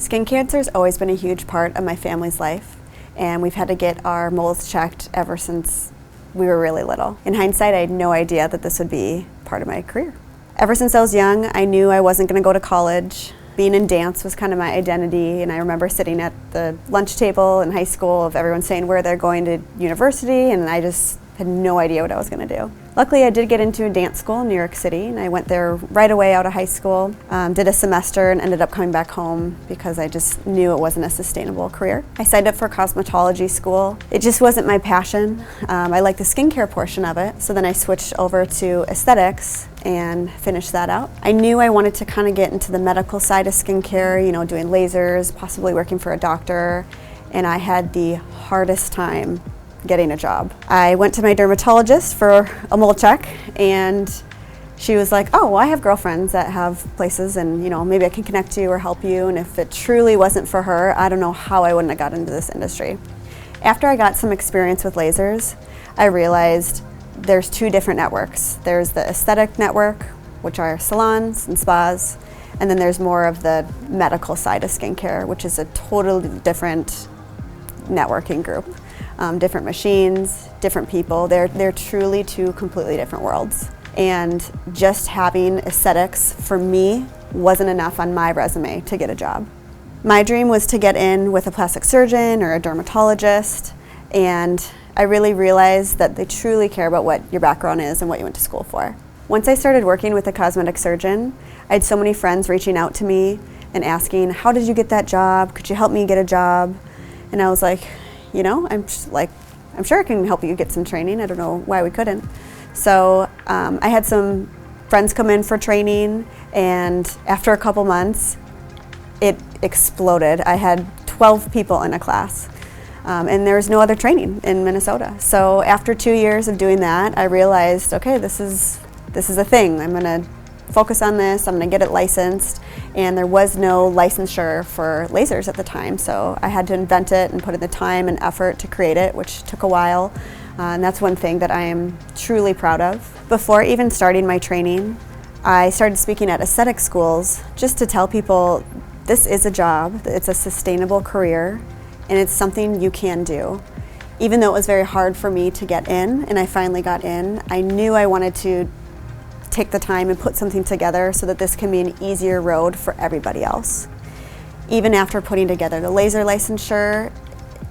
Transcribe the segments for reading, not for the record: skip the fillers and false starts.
Skin cancer has always been a huge part of my family's life, and we've had to get our moles checked ever since we were really little. In hindsight, I had no idea that this would be part of my career. Ever since I was young, I knew I wasn't going to go to college. Being in dance was kind of my identity, and I remember sitting at the lunch table in high school of everyone saying where they're going to university, and I just had no idea what I was going to do. Luckily, I did get into a dance school in New York City, and I went there right away out of high school, did a semester, and ended up coming back home because I just knew it wasn't a sustainable career. I signed up for cosmetology school. It just wasn't my passion. I liked the skincare portion of it, so then I switched over to aesthetics and finished that out. I knew I wanted to kind of get into the medical side of skincare, doing lasers, possibly working for a doctor, and I had the hardest time getting a job. I went to my dermatologist for a mole check, and she was like, oh, well, I have girlfriends that have places, and maybe I can connect you or help you. And if it truly wasn't for her, I don't know how I wouldn't have got into this industry. After I got some experience with lasers, I realized there's two different networks. There's the aesthetic network, which are salons and spas, and then there's more of the medical side of skincare, which is a totally different networking group. Different machines, different people. They're truly two completely different worlds. And just having aesthetics for me wasn't enough on my resume to get a job. My dream was to get in with a plastic surgeon or a dermatologist, and I really realized that they truly care about what your background is and what you went to school for. Once I started working with a cosmetic surgeon, I had so many friends reaching out to me and asking, how did you get that job? Could you help me get a job? And I was like, I'm sure I can help you get some training. I don't know why we couldn't. So I had some friends come in for training, and after a couple months, it exploded. I had 12 people in a class, and there was no other training in Minnesota. So after 2 years of doing that, I realized, okay, this is a thing. I'm gonna focus on this, I'm gonna get it licensed, and there was no licensure for lasers at the time, so I had to invent it and put in the time and effort to create it, which took a while, and that's one thing that I am truly proud of. Before even starting my training, I started speaking at aesthetic schools just to tell people this is a job, it's a sustainable career, and it's something you can do. Even though it was very hard for me to get in, and I finally got in, I knew I wanted to take the time and put something together so that this can be an easier road for everybody else. Even after putting together the laser licensure,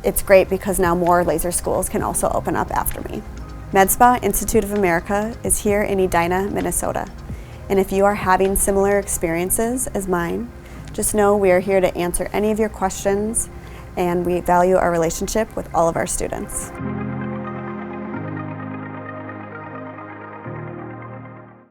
it's great because now more laser schools can also open up after me. Medspa Institute of America is here in Edina, Minnesota. And if you are having similar experiences as mine, just know we are here to answer any of your questions, and we value our relationship with all of our students.